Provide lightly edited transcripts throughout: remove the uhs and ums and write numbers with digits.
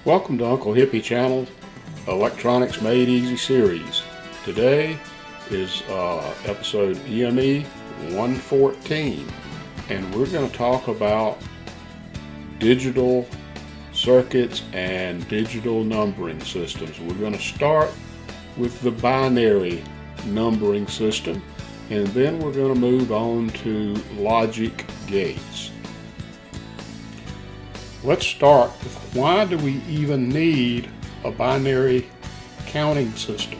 Welcome to Uncle Hippie Channel Electronics Made Easy series. Today is episode EME 114, and we're going to talk about digital circuits and digital numbering systems. We're going to start with the binary numbering system, and then we're going to move on to logic gates. Let's start with why do we even need a binary counting system?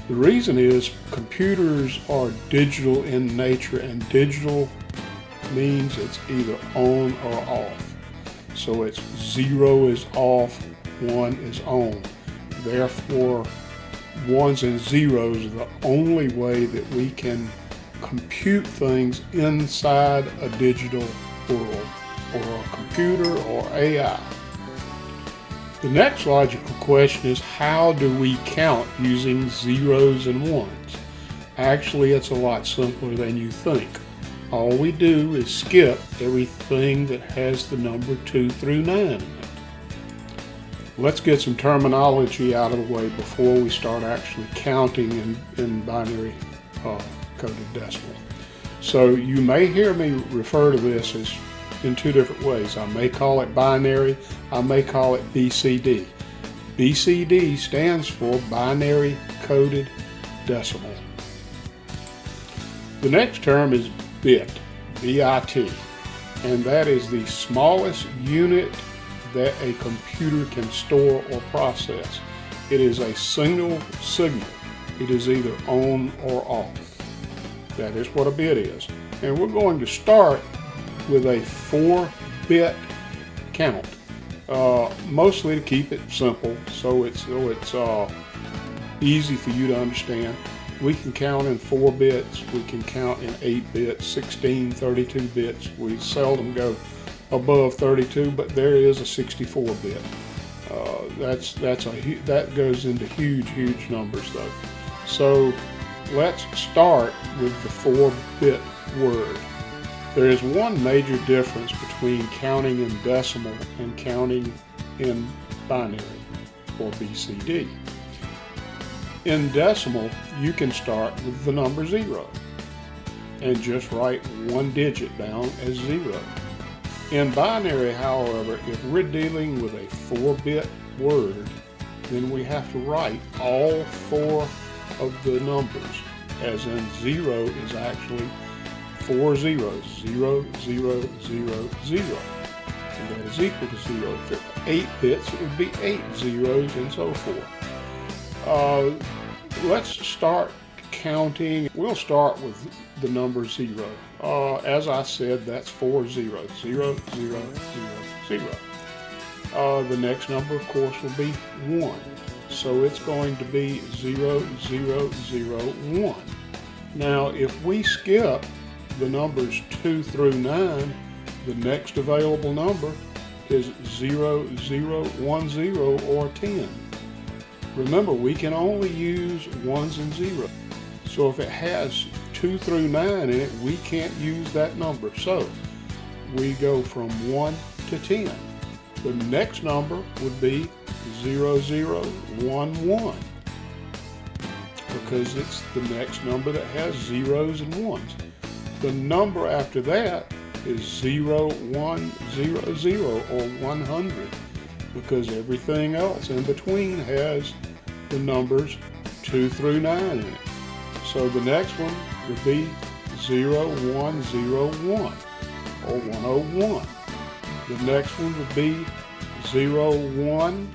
The reason is computers are digital in nature, and digital means it's either on or off. So it's 0 is off, 1 is on. Therefore, ones and zeros are the only way that we can compute things inside a digital world, or a computer or AI. The next logical question is, how do we count using zeros and ones? Actually, it's a lot simpler than you think. All we do is skip everything that has the number 2 through 9 in it. Let's get some terminology out of the way before we start actually counting in binary coded decimal. So you may hear me refer to this as in two different ways. I may call it binary, I may call it BCD. BCD stands for binary coded decimal. The next term is bit, B-I-T, and that is the smallest unit that a computer can store or process. It is a single signal. It is either on or off. That is what a bit is. And we're going to start with a 4-bit count, mostly to keep it simple, so it's easy for you to understand. We can count in 4 bits, we can count in 8 bits, 16, 32 bits. We seldom go above 32, but there is a 64-bit. That goes into huge numbers though. So let's start with the 4-bit word. There is one major difference between counting in decimal and counting in binary, or BCD. In decimal, you can start with the number 0 and just write one digit down as 0. In binary, however, if we're dealing with a 4-bit word, then we have to write all 4 of the numbers, as in 0 is actually 4 zeros, 0, 0, 0, 0. And that is equal to 0. If it were 8 bits, it would be 8 zeros and so forth. Let's start counting. We'll start with the number 0. As I said, that's 4 zeros, 0, 0, 0, 0. The next number, of course, will be 1. So it's going to be 0, 0, 0, 1. Now, if we skip the numbers 2 through 9, the next available number is 0, 0, 1, 0, or 10. Remember, we can only use ones and zeros. So if it has 2 through 9 in it, we can't use that number. So we go from 1 to 10. The next number would be 0, 0, 1, 1, because it's the next number that has zeros and ones. The number after that is 0, 1, 0, 0, or 100, because everything else in between has the numbers 2 through 9 in it. So the next one would be 0, 1, 0, 1, or 101. The next one would be 0, 1,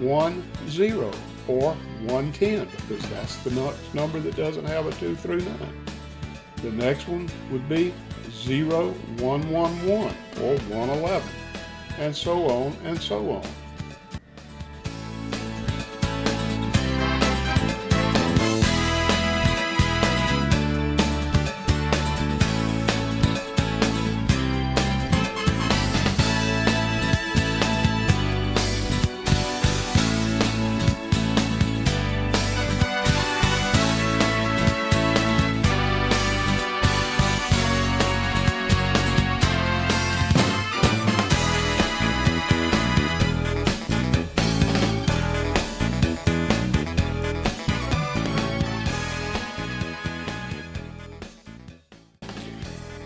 1, 0, or 110, because that's the number that doesn't have a 2 through 9. The next one would be 0, 1, 1, 1, or 111, and so on and so on.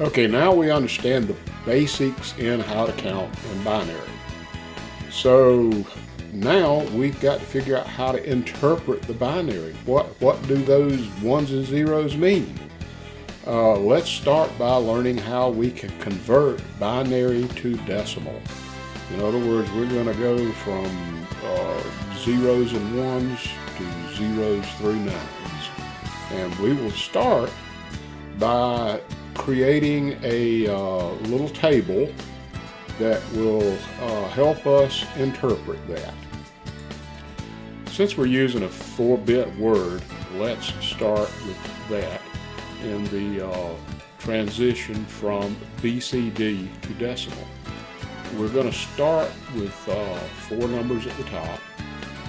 Okay, now we understand the basics in how to count in binary. So now we've got to figure out how to interpret the binary. What do those ones and zeros mean? Let's start by learning how we can convert binary to decimal. In other words, we're going to go from zeros and ones to zeros through nines. And we will start by creating a little table that will help us interpret that. Since we're using a 4-bit word, let's start with that in the transition from BCD to decimal. We're going to start with 4 numbers at the top.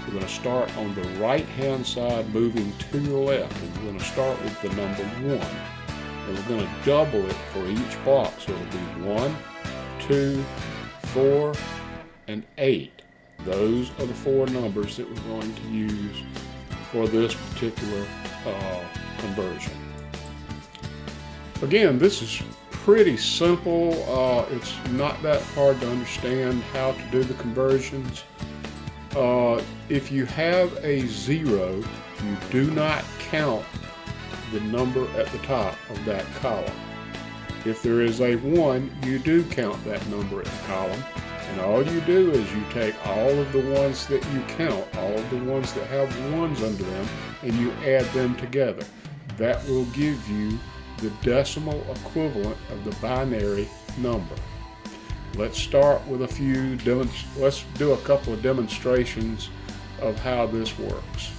We're going to start on the right-hand side, moving to the left, and we're going to start with the number 1. And we're going to double it for each block, so it'll be 1, 2, 4, and 8. Those are the 4 numbers that we're going to use for this particular conversion. Again, this is pretty simple. It's not that hard to understand how to do the conversions. If you have a 0, you do not count the number at the top of that column. If there is a 1, you do count that number at the column. And all you do is you take all of the ones that you count, all of the ones that have 1s under them, and you add them together. That will give you the decimal equivalent of the binary number. Let's start with let's do a couple of demonstrations of how this works.